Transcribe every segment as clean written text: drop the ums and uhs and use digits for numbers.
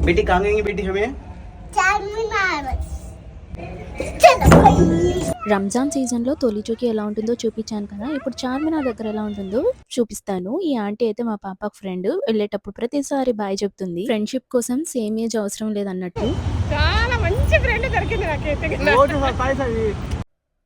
बेटी कहाँ गई बेटी हमें? రంజాన్ సీజన్‌లో తొలి చూకి ఎలా ఉంటుందో చూపించాను కదా! ఇప్పుడు చార్మినార్ దగ్గర ఎలా ఉంటుందో చూపిస్తాను. ఈ ఆంటీ అయితే మా పాపకి ఫ్రెండ్. ఎళ్ళేటప్పుడు ప్రతిసారి బాయ్ చెప్తుంది. ఫ్రెండ్‌షిప్ కోసం సేమ్ ఏజ్ అవసరం లేదన్నట్టు. చాలా మంచి ఫ్రెండ్ దొరికింది నాకైతే रोज सरप्राइज है ये।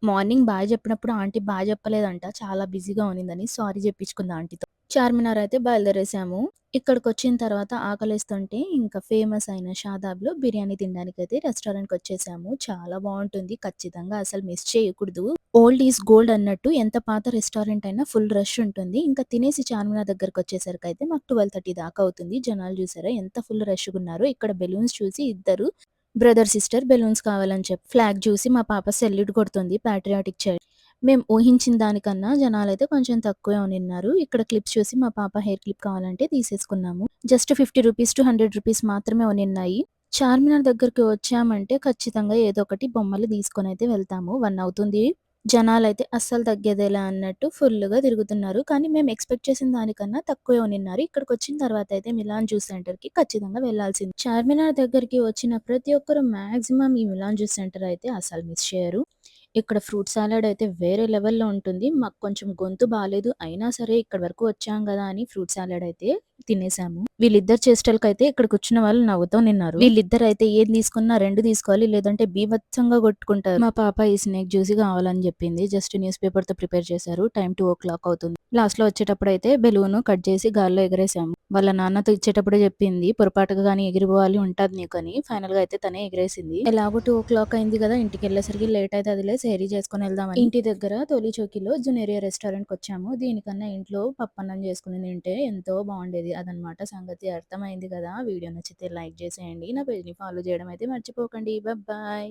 మార్నింగ్ బాయ్ చెప్పినప్పుడు ఆంటీ బాయ్ చెప్పలేదంట. చాలా బిజీగా ఉన్నిందని సారీ చెప్పించుకుంది ఆంటీతో. చార్మినార్ అయితే బయలుదేరేసాము. ఇక్కడికొచ్చిన తర్వాత ఆకలేస్తుంటే ఇంకా ఫేమస్ అయిన షాదాబ్‌లో బిర్యానీ తినడానికైతే రెస్టారెంట్‌కొచ్చేసాము. చాలా బావుంటుంది. ఖచ్చితంగా అసలు మిస్ చేయకూడదు. ఓల్డ్ ఈజ్ గోల్డ్ అన్నట్టు ఎంత పాత రెస్టారెంట్ అయినా ఫుల్ రష్ ఉంటుంది. ఇంకా తినేసి చార్మినార్ దగ్గరకొచ్చేసరికయితే మాకు 12:30 దాకా అవుతుంది. జనాలు చూసారా ఎంత ఫుల్ రష్‌గున్నారో. ఇక్కడ బెలూన్స్ చూసి ఇద్దరు బ్రదర్, సిస్టర్ బెలూన్స్ కావాలని చెప్పి ఫ్లాగ్ చూసి మా పాప సెల్యూట్ కొడుతుంది పాట్రియాటిక్ చైల్డ్. మేము ఊహించిన దానికన్నా జనాలైతే కొంచెం తక్కువే ఉనిన్నారు. ఇక్కడ క్లిప్స్ చూసి మా పాప హెయిర్ క్లిప్ కావాలంటే తీసేసుకున్నాము. జస్ట్ ₹50-100 మాత్రమే ఉనిన్నాయి. చార్మినార్ దగ్గరికి వచ్చామంటే ఖచ్చితంగా ఏదో ఒకటి బొమ్మలు తీసుకొనైతే వెళ్తాము. 1 అవుతుంది. జనాలైతే అస్సలు తగ్గేదేలా అన్నట్టు ఫుల్లుగా తిరుగుతున్నారు. కానీ మేము ఎక్స్‌పెక్ట్ చేసిన దానికన్నా తక్కువే ఉనిన్నారు. ఇక్కడికొచ్చిన తర్వాత అయితే మిలాన్ జ్యూస్ సెంటర్‌కి ఖచ్చితంగా వెళ్ళాల్సింది. చార్మినార్ దగ్గరికి వచ్చిన ప్రతి ఒక్కరు మాక్సిమం ఈ మిలాన్ జ్యూస్ సెంటర్ అయితే అస్సలు మిస్ చేయరు. ఇక్కడ ఫ్రూట్ సాలడ్ అయితే వేరే లెవెల్‌లో ఉంటుంది. మాకు కొంచెం గొంతు బాలేదు. అయినా సరే ఇక్కడి వరకు వచ్చాం గదా! అని ఫ్రూట్ సాలడ్ అయితే తినేసాము. వీళ్ళిద్దరి చేష్టలకైతే ఇక్కడ కూర్చున్న వాళ్ళు నవ్వుతూ నిన్నారు. వీళ్ళిద్దరైతే ఏది తీసుకున్నా 2 తీసుకోవాలి లేదంటే బీభత్సంగా కొట్టుకుంటారు. మా పాప ఈ స్నేక్ జ్యూసీ కావాలని చెప్పింది. జస్ట్ న్యూస్ పేపర్‌తో ప్రిపేర్ చేశారు. టైం 2:00 అవుతుంది. లాస్ట్‌లో వచ్చేటప్పుడైతే బెలూను కట్ చేసి గాల్లో ఎగరేసాము. వాళ్ళ నాన్నతో ఇచ్చేటప్పుడే చెప్పింది. పొరపాటుగా గాని ఎగిరిపోవాలి ఉంటది నీకని. ఫైనల్‌గా అయితే తనే ఎగిరేసింది. ఎలాగో 2:00 అయింది కదా! ఇంటికెళ్ళేసరికి లేట్ అయితదిలే సెహరీ చేసుకొని వెళ్దామని ఇంటి దగ్గర తొలి చౌకీలో జునేరియా రెస్టారెంట్‌కొచ్చాము. దీనికన్నా ఇంట్లో పప్పన్నం చేసుకొని తింటే ఎంతో బావుండేది. అదనమాట సంగతి. అర్థమైంది కదా! వీడియో నచ్చితే లైక్ చేసేయండి. నా పేజ్‌ని ఫాలో చేయడం అయితే మర్చిపోకండి. బాయ్.